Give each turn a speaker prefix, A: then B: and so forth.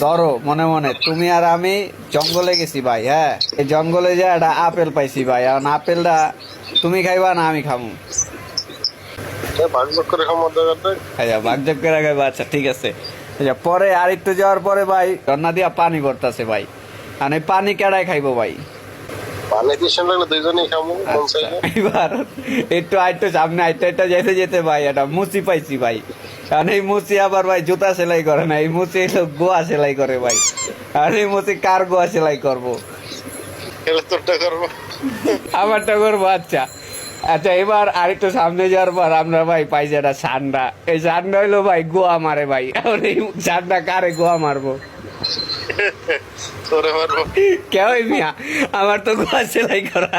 A: ধরো মনে মনে তুমি আর আমি জঙ্গলে গেছি ভাই। হ্যাঁ, এই জঙ্গলে যে একটা আপেল পাইছি ভাই। এখন আপেলটা তুমি খাইবা না আমি খামু?
B: ভাগযোগ করে খাওয়ার দরকার নেই।
A: আচ্ছা, ভাগযোগ করে খাইবা। আচ্ছা ঠিক আছে। আচ্ছা, পরে আর একটু যাওয়ার পরে ভাই ঝর্ণা দিয়া পানি পড়তাছে ভাই। আর এই পানি কেডায় খাইবো ভাই?
B: পানি টিউশন লাগলে দুইজনেই খামু মন
A: আচ্ছা,
B: চাইলে।
A: এবার একটু সামনে আইতে যেতে যেতে ভাই একটা মুচি পাইছি ভাই। কারণ এই মুচি আবার ভাই জুতা সেলাই করে না, এই মুচি হলো গোয়া সেলাই করে ভাই। আর এই মুচি কার গোয়া সেলাই করবো?
B: খেলে তোরটা করবো।
A: আমারটা করবো। আচ্ছা আচ্ছা, এবার আরেকটু সামনে যাওয়ার পর আমরা ভাই পাইছি একটা সান্ডা। এই সান্ডা হইলো ভাই গোয়া মারে ভাই। এখন এই সান্ডা কারে গোয়া মারবো?
B: তোরে মারবো।
A: কেউ মিয়া, আমার তো গোয়া সেলাই করা।